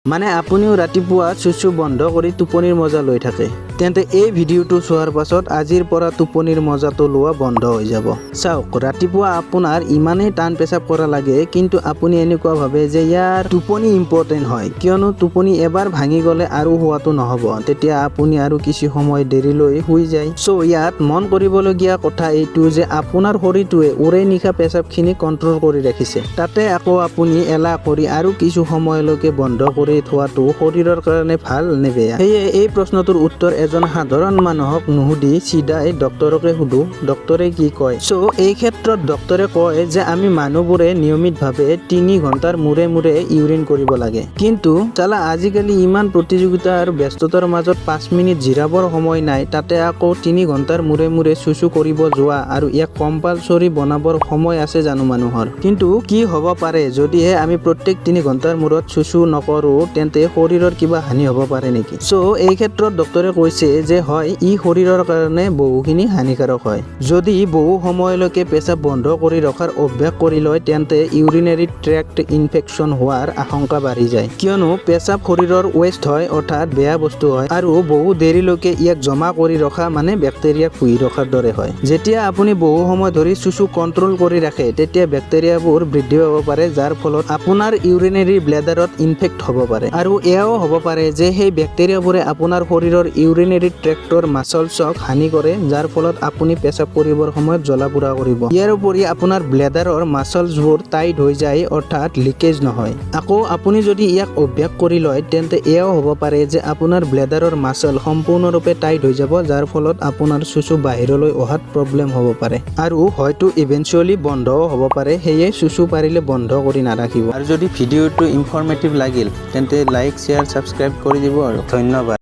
মানে আপুনিও ৰাতিপুৱা চুচু বন্ধ কৰি টোপনিৰ মজা লৈ থাকে তেন্তে এই ভিডিঅ'টো চোৱাৰ পাছত আজিৰ পৰা টোপনিৰ মজাটো লোৱা বন্ধ হৈ যাব। চাওক, ৰাতিপুৱা আপোনাৰ ইমানেই টান পেচাব কৰা লাগে কিন্তু আপুনি এনেকুৱা ভাবে যে ইয়াৰ টোপনি ইম্পৰ্টেণ্ট হয়, কিয়নো টোপনি এবাৰ ভাঙি গ'লে আৰু হোৱাটো নহ'ব, তেতিয়া আপুনি আৰু কিছু সময় দেৰিলৈ শুই যায়। চ' ইয়াত মন কৰিবলগীয়া কথা এইটো যে আপোনাৰ শৰীৰটোৱে উৰে নিশা পেচাবখিনি কণ্ট্ৰল কৰি ৰাখিছে, তাতে আকৌ আপুনি এলাহ কৰি আৰু কিছু সময়লৈকে বন্ধ কৰি থোৱাটো শৰীৰৰ কাৰণে ভাল নে বেয়া? সেয়ে এই প্ৰশ্নটোৰ উত্তৰ এজন সাধাৰণ মানুহক নুসুধি চিধাই ডক্তৰকে সুধো, ডক্তৰে কি কয়। চ' এই ক্ষেত্ৰত ডক্তৰে কয় যে আমি মানুহবোৰে নিয়মিতভাৱে 3 ঘণ্টাৰ মূৰে মূৰে ইউৰিন কৰিব লাগে। কিন্তু চালা আজিকালি ইমান প্ৰতিযোগিতা আৰু ব্যস্ততাৰ মাজত 5 মিনিট জিৰাবৰ সময় নাই, তাতে আকৌ 3 ঘণ্টাৰ মূৰে মূৰে চুচু কৰিব যোৱা আৰু ইয়াক কম্পালচৰি বনাবৰ সময় আছে জানো মানুহৰ? কিন্তু কি হ'ব পাৰে যদিহে আমি প্ৰত্যেক 3 ঘণ্টাৰ মূৰত চুচু নকৰো, তেন্তে শৰীৰৰ কিবা হানি হ'ব পাৰে নেকি? চ' এই ক্ষেত্ৰত ডক্তৰে কৈছে যে হয়, ই শৰীৰৰ কাৰণে বহুখিনি হানিকাৰক হয়। যদি বহু সময়লৈকে পেচাব বন্ধ কৰি ৰখাৰ অভ্যাস কৰি লয় তেন্তে ইউৰিনেৰী ট্ৰেক্ট ইনফেকশ্যন হোৱাৰ আশংকা বাঢ়ি যায়, কিয়নো পেচাব শৰীৰৰ ৱেষ্ট হয়, অৰ্থাৎ বেয়া বস্তু হয়, আৰু বহু দেৰিলৈকে ইয়াক জমা কৰি ৰখা মানে বেক্টেৰিয়াক পুহি ৰখাৰ দৰে হয়। যেতিয়া আপুনি বহু সময় ধৰি চুচু কণ্ট্ৰল কৰি ৰাখে তেতিয়া বেক্টেৰিয়াবোৰ বৃদ্ধি পাব পাৰে, যাৰ ফলত আপোনাৰ ইউৰিনেৰী ব্লেডাৰত ইনফেক্ট হ'ব পাৰে। আৰু এয়াও হ'ব পাৰে যে সেই বেক্টেৰিয়াবোৰে আপোনাৰ শৰীৰৰ ইউৰিনেৰী ট্ৰেক্টৰ মাছলছক হানি কৰে, যাৰ ফলত আপুনি পেচাব কৰিবৰ সময়ত জ্বলা পোৰা কৰিব। ইয়াৰ উপৰি আপোনাৰ ব্লেডাৰৰ মাছলছবোৰ টাইট হৈ যায়, অৰ্থাৎ লিকেজ নহয়। আকৌ আপুনি যদি ইয়াক অভ্যাস কৰি লয় তেন্তে এয়াও হ'ব পাৰে যে আপোনাৰ ব্লেডাৰৰ মাছল সম্পূৰ্ণৰূপে টাইট হৈ যাব, যাৰ ফলত আপোনাৰ চুচু বাহিৰলৈ অহাত প্ৰব্লেম হ'ব পাৰে আৰু হয়তো ইভেঞ্চুৱেলি বন্ধও হ'ব পাৰে। সেয়ে চুচু পাৰিলে বন্ধ কৰি নাৰাখিব। আৰু যদি ভিডিঅ'টো ইনফৰ্মেটিভ লাগিল তেন্তে লাইক, শ্বেয়াৰ, ছাবস্ক্ৰাইব কৰি দিব আৰু ধন্যবাদ।